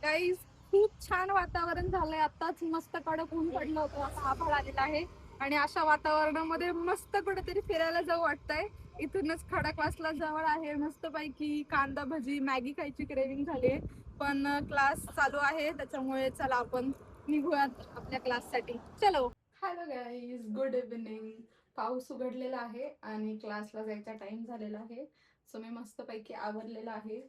Guys खूप छान वातावरण झालंय. आताच मस्त कडक ऊन पडलं होतं, आता आभाळ आलेला आहे आणि अशा वातावरणामध्ये मस्त कुठेतरी फिरायला जाऊ वाटतंय. इथूनच खडकवासला जवळ आहे. मस्त पैकी कांदा भजी मॅगी खायची क्रेविंग झाली, पण क्लास चालू आहे त्याच्यामुळे चला आपण निघूयात आपल्या क्लाससाठी. चलो. Hello guys, good evening. पाऊस उघडलेला आहे आणि क्लासला जायचा टाइम झालेला आहे. सो मी मस्त पैकी आवरलेला आहे.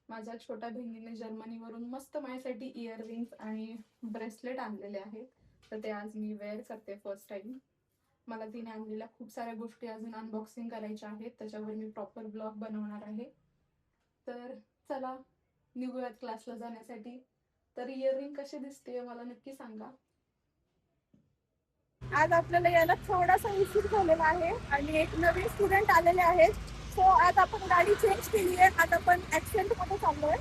माझ्या छोट्या बहिणीने जर्मनीवरून मस्त माझ्यासाठी इयररिंग्स आणि ब्रेसलेट आणलेले आहेत, तर ते आज मी वेअर करते फर्स्ट टाइम. मला तिने आणलेल्या खूप साऱ्या गोष्टी अजून अनबॉक्सिंग करायच्या आहेत, त्याच्यावर मी प्रॉपर ब्लॉग बनवणार आहे. तर चला निघूयात क्लासला जाण्यासाठी. तर इयररिंग कशी दिसते मला नक्की सांगा. आज आपल्याला यायला थोडासा उशीर झालेला आहे आणि एक नवीन स्टुडंट आलेले आहेत. सो आज आपण गाडी चेंज केली आहे. आज आपण ऍक्सेंट मध्ये चाललोय.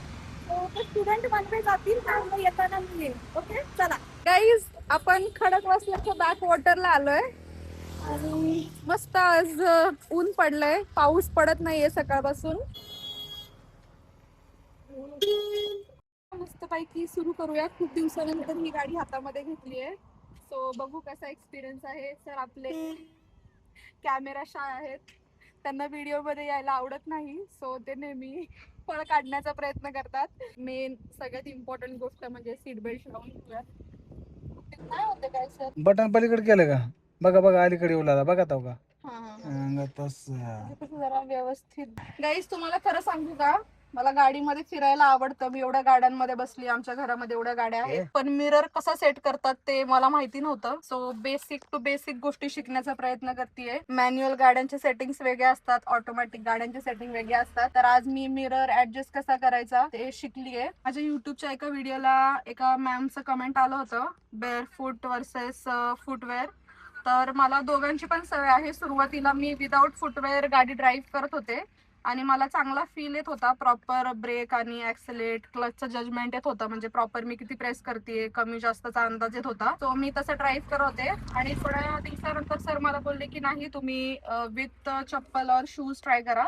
सो ते स्टुडंट बनवे जातील आणि येताना मी येईल. ओके चला गाईज, आपण खडकवासल्याच्या बॅक वॉटरला आलोय आणि मस्त आज ऊन पडलंय, पाऊस पडत नाहीये सकाळपासून. मस्त पैकी सुरू करूया. खूप दिवसानंतर ही गाडी हातामध्ये घेतली आहे, सो बघू कसा एक्सपिरियन्स आहे. सर आपले कॅमेरा शाय आहेत, त्यांना व्हिडिओ मध्ये यायला आवडत नाही, सो ते नेहमी फळ काढण्याचा प्रयत्न करतात. मेन सगळ्यात इम्पॉर्टंट गोष्ट म्हणजे सीट बेल्ट लावून घेऊया. काय होते काय सर? बटन पलीकडे केलं का? बघा बघा अलीकडे येऊ लागला बघा तो का. जरा व्यवस्थित. गाईस तुम्हाला खरं सांगू का, मला गाडीमध्ये फिरायला आवडतं. मी एवढ्या गाड्यांमध्ये बसली, आमच्या घरामध्ये एवढ्या गाड्या आहेत, पण मिरर कसा सेट करतात ते मला माहिती नव्हतं. सो बेसिक टू बेसिक गोष्टी शिकण्याचा प्रयत्न करतेय. मॅन्युअल गाड्यांचे सेटिंग्स वेगळे असतात, ऑटोमॅटिक गाड्यांचे सेटिंग वेगळे असतात. तर आज मी मिरर ऍडजस्ट कसा करायचा ते शिकलीये. माझ्या युट्यूबच्या एका व्हिडिओला एका मॅमचं कमेंट आलं होतं, बेअरफूट वर्सेस फुटवेअर. तर मला दोघांची पण सवय आहे. सुरुवातीला मी विदाऊट फुटवेअर गाडी ड्राईव्ह करत होते आणि मला चांगला फील येत होता. प्रॉपर ब्रेक आणि ऍक्सिलेट क्लचचं जजमेंट येत होतं, म्हणजे प्रॉपर मी किती प्रेस करते, कमी जास्तचा अंदाज येत होता. सो मी तसं ड्राईव्ह करत होते आणि थोड्या दिवसानंतर सर मला बोलले की नाही, तुम्ही विथ चप्पल और शूज ट्राय करा.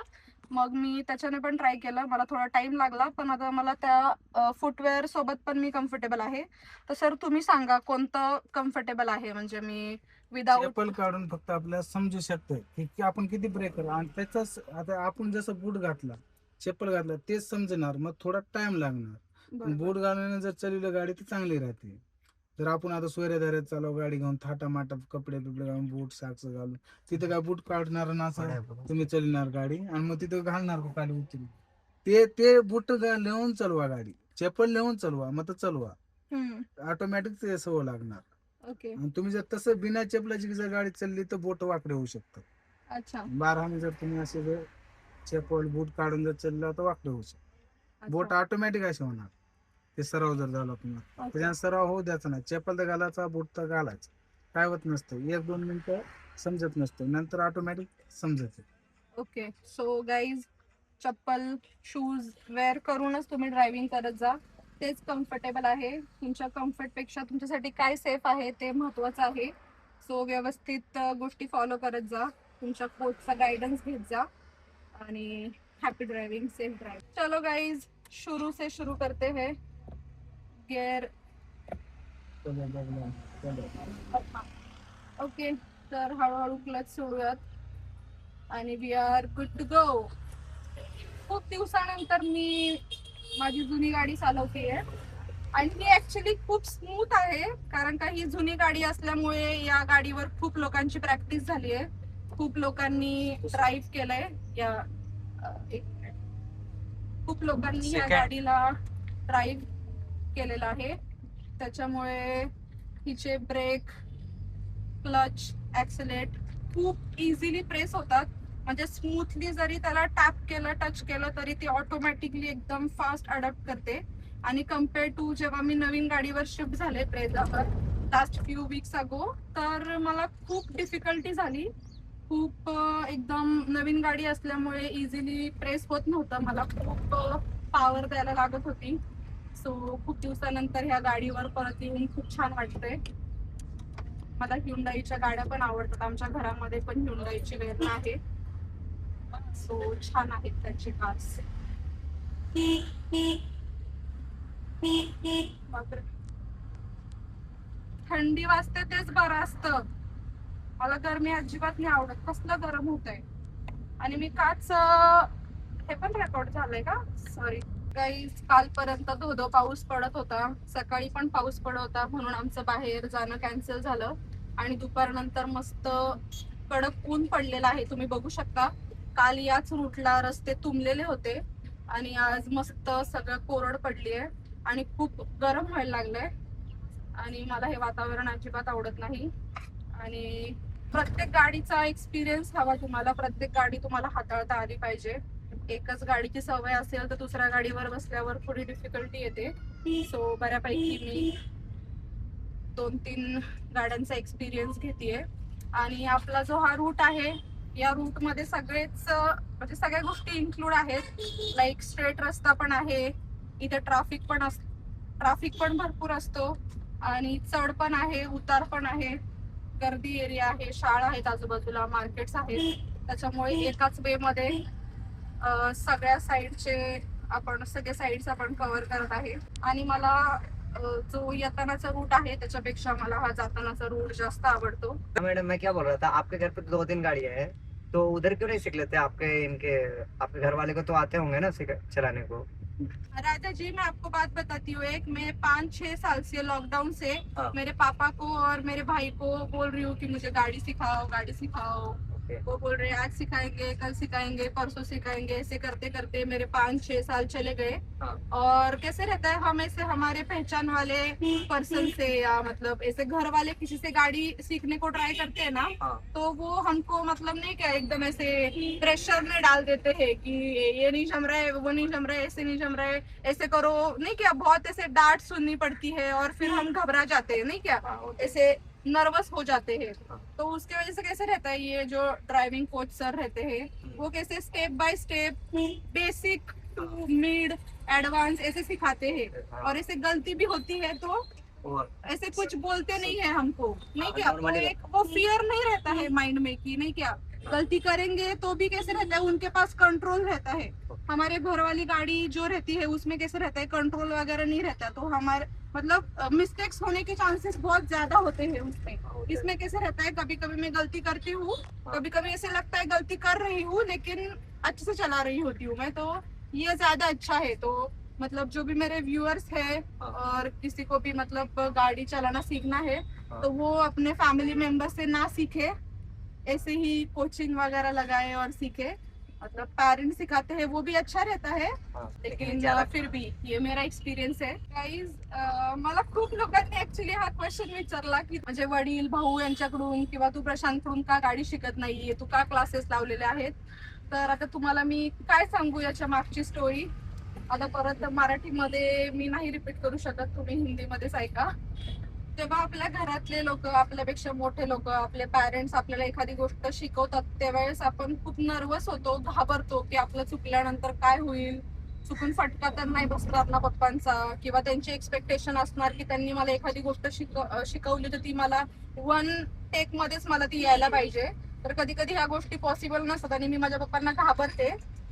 मग मी त्याच्याने पण ट्राय केलं. मला थोडा टाइम लागला, पण आता मला त्या फुटवेअर सोबत पण मी कम्फर्टेबल आहे. तर सर तुम्ही सांगा कोणतं कम्फर्टेबल आहे, म्हणजे मी विदाऊट चप्पल काढून फक्त आपल्याला समजू शकतं की आपण किती ब्रेक करू, आणि त्याचाच आता आपण जसं बूट घातला, चप्पल घातला तेच समजणार, मग थोडा टाइम लागणार. बूट घालून जर चालवलं गाडी तर चांगली राहते. जर आपण आता सोयऱ्या चालव गाडी घेऊन थाटा माटात कपडे बिपडे घालून बूट साक्स घालून तिथं काय बूट काढणार ना, असं तुम्ही चालणार गाडी आणि मग तिथं घालणार का गाडी उतरून? ते ते बूट लिहून चालवा गाडी, चप्पल लिहून चालवा मग तर चालवा, ऑटोमॅटिक ते सवय लागणार. ओके. आणि तुम्ही जर तसं बिना चपलाची जर गाडी चालली तर बोट वाकडे होऊ शकतात. अच्छा. बाराने जर तुम्ही असे जर चप्पल बूट काढून जर चालला तर वाकडे होऊ शकतात. बोट ऑटोमॅटिक असे होणार, ते सराव जर झाला तुम्हाला. त्याच्यानं सराव होऊ द्यायचा नाही. चप्पल तर घालायचा, बूट तर घालायचं, काय होत नसतं. 1-2 मिनिटं समजत नसतं, नंतर ऑटोमॅटिक समजत. ओके. सो गाईज, चप्पल शूज वेअर करूनच तुम्ही ड्रायव्हिंग करत जा, तेच कम्फर्टेबल आहे. तुमच्या कम्फर्ट पेक्षा तुमच्यासाठी काय सेफ आहे ते महत्वाचं आहे. सो व्यवस्थित गोष्टी फॉलो करत जा, तुमच्या कोचचा गायडन्स घेत जा आणि हॅपी ड्रायव्हिंग, सेफ ड्रायव्हिंग. चलो गाईज, शुरू से शुरू करते हैं. गियर. ओके, तर हळूहळू क्लच सोडूयात आणि we are good to go. खूप दिवसानंतर मी माझी जुनी गाडी चालवतेय आणि ती ऍक्च्युली खूप स्मूथ आहे, कारण का ही जुनी गाडी असल्यामुळे या गाडीवर खूप लोकांची प्रॅक्टिस झाली आहे. खूप लोकांनी ड्राईव्ह केलंय या खूप लोकांनी या गाडीला ड्राईव्ह केलेला आहे, त्याच्यामुळे हिचे ब्रेक, क्लच, ऍक्सिलेट खूप इझिली प्रेस होतात. म्हणजे स्मूथली जरी त्याला टॅप केलं, टच केलं तरी ती ऑटोमॅटिकली एकदम फास्ट अडॅप्ट करते. आणि कम्पेअर टू जेव्हा मी नवीन गाडीवर शिफ्ट झाले ब्रेझावर लास्ट फ्यू वीक्स अगो, तर मला खूप डिफिकल्टी झाली. खूप एकदम नवीन गाडी असल्यामुळे इझिली प्रेस होत नव्हतं, मला खूप पॉवर द्यायला लागत होती. सो खूप दिवसानंतर ह्या गाडीवर परत येऊन खूप छान वाटतंय. मला ह्युंडाईच्या गाड्या पण आवडतात, आमच्या घरामध्ये पण ह्युंडाईची वेर्ना आहे, सो छान आहेत त्यांची कार्स. बापरे. थंडी वाजते तेच बरं असतं. मला गरमी अजिबात नाही आवडत. कसलं गरम होत आहे. आणि मी काच हे पण रेकॉर्ड झालंय का, सॉरी गाईज. कालपर्यंत धोधो पाऊस पडत होता, सकाळी पण पाऊस पडत होता, म्हणून आमचं बाहेर जाणं कॅन्सल झालं. आणि दुपारनंतर मस्त कडक ऊन पडलेलं आहे, तुम्ही बघू शकता. काल याच रूटला रस्ते तुंबलेले होते आणि आज मस्त सगळं कोरड पडली आहे आणि खूप गरम व्हायला लागलंय. आणि मला हे वातावरण अजिबात आवडत नाही. आणि प्रत्येक गाडीचा एक्सपिरियन्स हवा तुम्हाला. प्रत्येक गाडी तुम्हाला हाताळता आली पाहिजे. एकच गाडीची सवय असेल तर दुसऱ्या गाडीवर बसल्यावर थोडी डिफिकल्टी येते. सो बऱ्यापैकी मी 2-3 गाड्यांचा एक्सपिरियन्स घेतेय. आणि आपला जो हा रूट आहे, या रूट मध्ये सगळेच म्हणजे सगळ्या गोष्टी इन्क्लूड आहेत. लाईक स्ट्रेट रस्ता पण आहे, इथे ट्रॅफिक पण भरपूर असतो आणि चढ पण आहे, उतार पण आहे, गर्दी एरिया आहे, शाळा आहेत आजूबाजूला, मार्केट्स आहेत. त्याच्यामुळे एकाच वे मध्ये सगळ्या सगळे साईड्स आपण कव्हर करत आहे. आणि मला जो येतानाचा रूट आहे त्याच्यापेक्षा मला हा जातानाचा रूट जास्त आवडतो. मैडम मैं क्या बोल रहा था, आपके घर पे तो 2-3 गाड़ियां हैं, तो उधर क्यों नहीं सीख लेते? आपके घर वाले को तो आते होंगे ना चलाने को। राजा जी, मैं आपको बात बताती हूँ एक, मैं 5-6 साल से लॉकडाउन से हाँ। मेरे पापा को और मेरे भाई को बोल रही हूँ कि मुझे गाड़ी सिखाओ. वो बोल रहे हैं आज सिखाएंगे, कल सिखाएंगे, परसों सिखाएंगे. ऐसे करते करते मेरे 5-6 साल चले गए. हाँ। और कैसे रहता है, हम ऐसे हमारे पहचान वाले पर्सन से या मतलब ऐसे घर वाले किसी से गाड़ी सीखने को ट्राई करते हैं ना, हाँ। तो वो हमको मतलब नहीं क्या एकदम ऐसे प्रेशर में डाल देते हैं कि ये नहीं जम रहा है, वो नहीं जम रहा है, ऐसे नहीं जम रहा है, ऐसे करो नहीं क्या. बहुत ऐसे डांट सुननी पड़ती है और फिर हम घबरा जाते हैं नहीं क्या, ऐसे नर्वस हो जाते हैं. तो उसके वजह से कैसे रहता है, ये जो ड्राइविंग कोच सर रहते हैं वो कैसे step by step basic to mid advance ऐसे सिखाते हैं. और ऐसे गलती भी होती है तो और ऐसे कुछ बोलते नहीं है हमको नहीं क्या. वो normally- एक वो फियर नहीं रहता है माइंड में कि नहीं क्या गलती करेंगे तो भी कैसे रहता है, उनके पास कंट्रोल रहता है. हमारे घर वाली गाड़ी जो रहती है उसमें कैसे रहता है, कंट्रोल वगैरह नहीं रहता. तो हमारे मतलब मिस्टेक्स होने के चांसेस बहुत ज्यादा होते हैं उसमें. इसमें कैसे रहता है, कभी कभी मैं गलती करती हूँ, कभी कभी ऐसे लगता है गलती कर रही हूँ लेकिन अच्छे से चला रही होती हूँ मैं. तो ये ज्यादा अच्छा है. तो मतलब जो भी मेरे व्यूअर्स है और किसी को भी मतलब गाड़ी चलाना सीखना है तो वो अपने फैमिली मेंबर से ना सीखे, ऐसे ही कोचिंग वगैरह लगाए और सीखे. मतलब पेरेंट्स सिखाते हैं वो भी अच्छा रहता है, लेकिन फिर भी ये मेरा एक्सपिरियन्स आहे. गाईज, मला खूप लोकांनी ऍक्च्युली हा क्वेश्चन विचारला की म्हणजे वडील भाऊ यांच्याकडून किंवा तू प्रशांतकडून का गाडी शिकत नाहीये, तू का क्लासेस लावलेले आहेत. तर आता तुम्हाला मी काय सांगू याच्या मागची स्टोरी. आता परत मराठीमध्ये मी नाही रिपीट करू शकत, तुम्ही हिंदीमध्येच ऐका. जेव्हा आपल्या घरातले लोक, आपल्यापेक्षा मोठे लोक, आपले पॅरेंट्स आपल्याला एखादी गोष्ट शिकवतात त्यावेळेस आपण खूप नर्वस होतो, घाबरतो की आपलं चुकल्यानंतर काय होईल, चुकून फटका तर नाही बसणार ना पप्पांचा, किंवा त्यांची एक्सपेक्टेशन असणार की त्यांनी मला एखादी गोष्ट शिकवली तर ती मला 1 टेक मध्येच मला ती यायला पाहिजे. तर कधी कधी ह्या गोष्टी पॉसिबल नसतात आणि मी माझ्या पप्पांना घाबरते.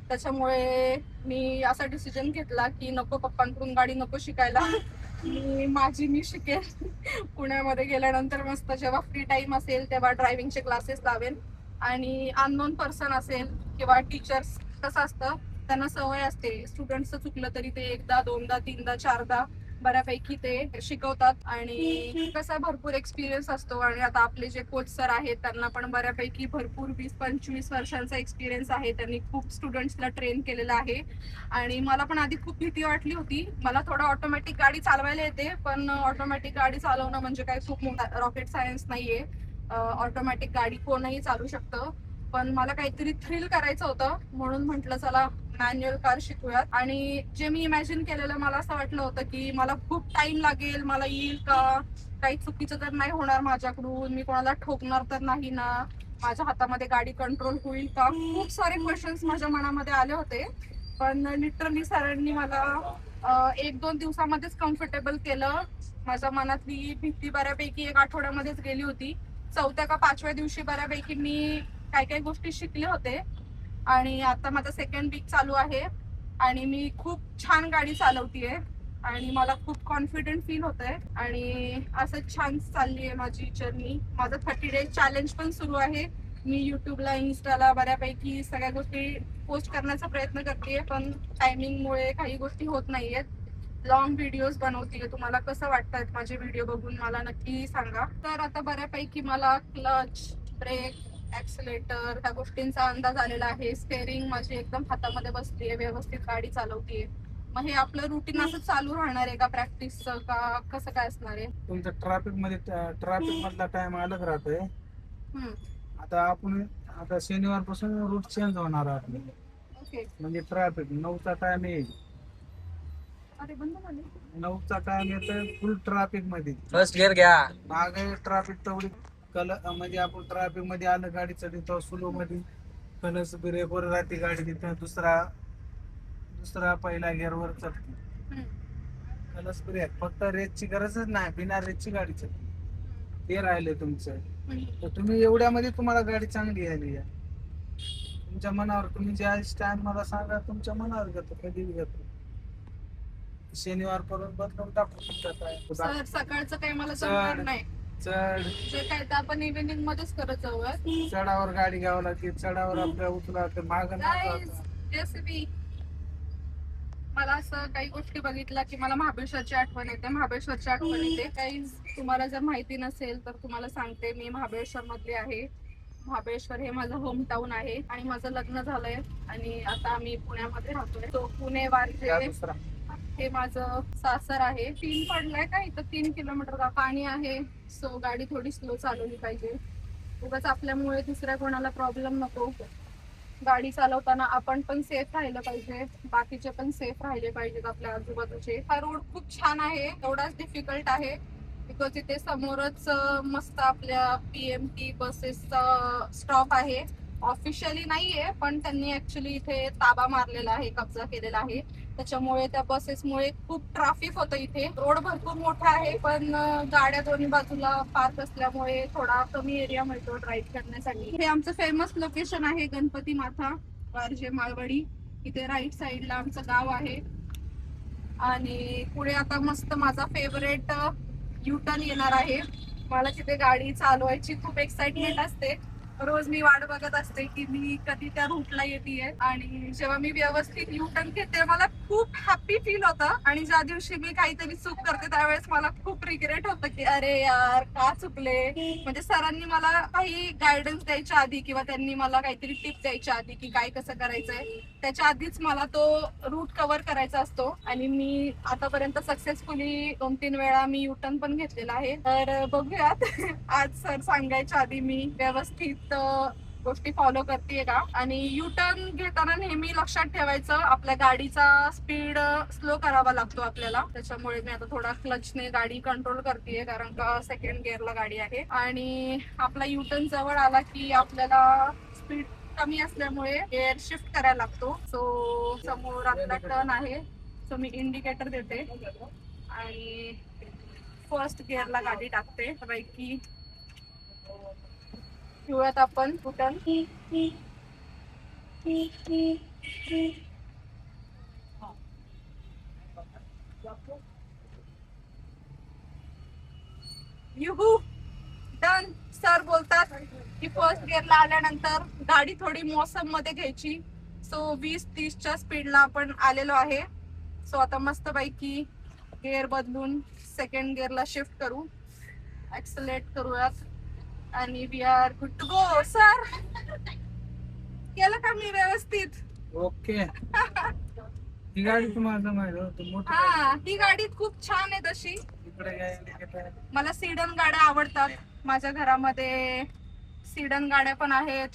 त्याच्यामुळे मी असा डिसिजन घेतला की नको, पप्पांकडून गाडी नको शिकायला, मी शिकेल. पुण्यामध्ये गेल्यानंतर मस्त जेव्हा फ्री टाइम असेल तेव्हा ड्रायव्हिंगचे क्लासेस लावेन. आणि अननोन पर्सन असेल किंवा टीचर्स, कसं असतं त्यांना सवय असते, स्टुडंटचं चुकलं तरी ते 1दा 2दा 3दा 4दा बऱ्यापैकी ते शिकवतात. आणि कसा भरपूर एक्सपिरियन्स असतो. आणि आता आपले जे कोच सर आहेत त्यांना पण बऱ्यापैकी भरपूर 20-25 वर्षांचा एक्सपिरियन्स आहे. त्यांनी खूप स्टुडंट्सला ट्रेन केलेलं आहे. आणि मला पण आधी खूप भीती वाटली होती. मला थोडं ऑटोमॅटिक गाडी चालवायला येते, पण ऑटोमॅटिक गाडी चालवणं म्हणजे काय खूप मोठा रॉकेट सायन्स नाहीये. ऑटोमॅटिक गाडी कोणही चालू शकतं. पण मला काहीतरी थ्रिल करायचं होतं म्हणून म्हटलं चला मॅन्युअल कार शिकूयात. आणि जे मी इमॅजिन केलेलं, मला असं वाटलं होतं की मला खूप टाइम लागेल, मला येईल का, काही चुकीचं तर नाही होणार माझ्याकडून, मी कोणाला ठोकणार तर नाही ना, माझ्या हातामध्ये गाडी कंट्रोल होईल का, खूप सारे क्वेश्चन्स माझ्या मनामध्ये आले होते. पण लिटरली सरांनी मला 1-2 दिवसामध्येच कम्फर्टेबल केलं. माझ्या मनातली भीती बऱ्यापैकी 1 आठवड्यामध्येच गेली होती. 4थ्या का 5व्या दिवशी बऱ्यापैकी मी काही गोष्टी शिकले होते. आणि आता माझा 2nd वीक चालू आहे आणि मी खूप छान गाडी चालवतीये. आणि मला खूप कॉन्फिडंट फील होत आहे आणि असं छान चालली आहे माझी जर्नी. माझं 30 डेज चॅलेंज पण सुरू आहे. मी युट्यूबला इन्स्टाला बऱ्यापैकी सगळ्या गोष्टी पोस्ट करण्याचा प्रयत्न करते, पण टायमिंगमुळे काही गोष्टी होत नाहीयेत. लॉंग व्हिडिओज बनवते. तुम्हाला कसं वाटतात माझे व्हिडिओ बघून मला नक्की सांगा. तर आता बऱ्यापैकी मला क्लच, ब्रेक, ऍक्सिलेटर ह्या गोष्टींचा अंदाज आलेला आहे. स्टेअरिंग माझी एकदम हातामध्ये बसलीये, व्यवस्थित गाडी चालवतीये. मग हे आपलं रुटीन असं चालू राहणार आहे का प्रॅक्टिसचं, का कसं काय असणार आहे? तुमचं ट्रॅफिक मधला टाइम अलग राहतोय. हम्म, आता आपण आता शनिवार पासून रूट चेंज होणार आहे आपले. ओके. म्हणजे ट्रॅफिक 9चा टाइम येईल. अरे बंद झाले. 9चा टाइम येतोय फुल ट्रॅफिक मध्ये. फर्स्ट गियर घ्या. मागे ट्रॅफिक तेवढी म्हणजे आपण ट्रॅफिक मध्ये आलं गाडी चढतो स्लो मध्ये, कलस ब्रेकवर राहते गाडी, तिथं दुसरा पहिला गिअरवर चढते. हम्म, कलस ब्रेक फक्त रेसची गरजच नाही, बिना रेसची गाडी चढते. ते राहिले तुमचं. हम्म. तर तुम्ही एवढ्यामध्ये तुम्हाला गाडी चांगली यायली आहे. तुमच्या मनावर तुम्ही ज्या टाइम मला सांगा, तुमच्या मनावर घेतो, कधी घेतो. शनिवार पर्यंत बदलून टाकू तुमचा सर टाइम. सकाळचं काही मला जमणार नाही. चढ जे काय ते आपण इव्हिनिंग मध्येच करत जाऊयात. चढावर गाडी घ्यावं लागते, चढावर आपल्या उचला माग Guys, JCB. मला असं काही गोष्टी बघितल्या की मला महाबळेश्वरची आठवण येते. महाबळेश्वरची आठवण येते. काही तुम्हाला जर माहिती नसेल तर तुम्हाला सांगते, मी महाबळेश्वर मधली आहे. महाबळेश्वर हे माझं होम टाउन आहे आणि माझं लग्न झालंय आणि आता आम्ही पुण्यामध्ये राहतोय. तो पुणे वारजे दुसरा हे माझं सासर आहे. 3 पडलाय का इथं 3 किलोमीटर का पाणी आहे. सो गाडी थोडी स्लो चालवली पाहिजे. उगाच आपल्यामुळे दुसऱ्या कोणाला प्रॉब्लेम नको. गाडी चालवताना आपण पण सेफ राहिलं पाहिजे, बाकीचे पण सेफ राहिले पाहिजेत आपल्या आजूबाजूचे. हा रोड खूप छान आहे, एवढाच डिफिकल्ट आहे बिकॉज इथे समोरच मस्त आपल्या PMT बसेसचा स्टॉप आहे. ऑफिशियली नाहीये पण त्यांनी ऍक्च्युली इथे ताबा मारलेला आहे, कब्जा केलेला आहे. त्याच्यामुळे त्या बसेसमुळे खूप ट्रॅफिक होतं इथे. रोड भरपूर मोठा आहे पण गाड्या दोन्ही बाजूला पार्क असल्यामुळे थोडा कमी एरिया मिळतो ड्राईव्ह करण्यासाठी. हे आमचं फेमस लोकेशन आहे गणपती माथा वारजे माळवाडी. इथे राईट साईडला आमचं गाव आहे आणि पुढे आता मस्त माझा फेवरेट U-टर्न येणार आहे. मला तिथे गाडी चालवायची खूप एक्साइटमेंट असते. रोज मी वाट बघत असते की मी कधी त्या रूटला येते आणि जेव्हा मी व्यवस्थित U-टर्न घेते मला खूप हॅपी फील होतं. आणि ज्या दिवशी मी काहीतरी चूक करते त्यावेळेस मला खूप रिग्रेट होतं की अरे यार का चुकले. म्हणजे सरांनी मला काही गायडन्स द्यायच्या आधी किंवा त्यांनी मला काहीतरी टिप द्यायच्या आधी की काय कसं करायचंय त्याच्या आधीच मला तो रूट कव्हर करायचा असतो. आणि मी आतापर्यंत सक्सेसफुली 2-3 वेळा मी U-टर्न पण घेतलेला आहे. तर बघूयात आज सर सांगायच्या आधी मी व्यवस्थित गोष्टी फॉलो करते का. आणि U-टर्न घेताना नेहमी लक्षात ठेवायचं आपल्या गाडीचा स्पीड स्लो करावा लागतो आपल्याला. त्याच्यामुळे मी आता थोडा क्लचने गाडी कंट्रोल करते कारण का सेकंड गिअरला गाडी आहे. आणि आपला U-टर्न जवळ आला की आपल्याला स्पीड कमी असल्यामुळे गिअर शिफ्ट करायला लागतो. सो समोर आपला टर्न आहे, सो मी इंडिकेटर देते आणि फर्स्ट गिअरला गाडी टाकते. पैकी घेऊयात आपण U-टर्न. युहू डन. सर बोलतात की फर्स्ट गिअरला आल्यानंतर गाडी थोडी मोसम मध्ये घ्यायची. सो 20-30च्या स्पीडला आपण आलेलो आहे. सो आता मस्त पैकी गिअर बदलून सेकंड गिअरला शिफ्ट करू, ऍक्सलेट करूयात आणि we are good to go. सर केलं का मी व्यवस्थित? ओके. ही गाडी तुम्हाला माहिती हा ही गाडी खूप छान आहे तशी. इकडे मला सीडन गाड्या आवडतात. माझ्या घरामध्ये सीडन गाड्या पण आहेत,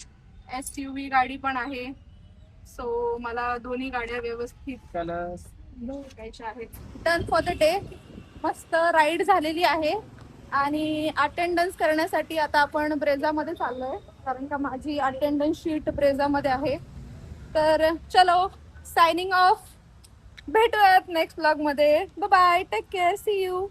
SUV गाडी पण आहे. सो मला दोन्ही गाड्या व्यवस्थित घ्यायच्या आहेत. Done for the day. मस्त राईड झालेली आहे आणि अटेंडन्स करण्यासाठी आता आपण ब्रेझामध्ये चाललोय कारण का माझी अटेंडन्स शीट ब्रेझामध्ये आहे. तर चलो सायनिंग ऑफ. भेटूयात नेक्स्ट ब्लॉग मध्ये. Bye bye, take care, see you.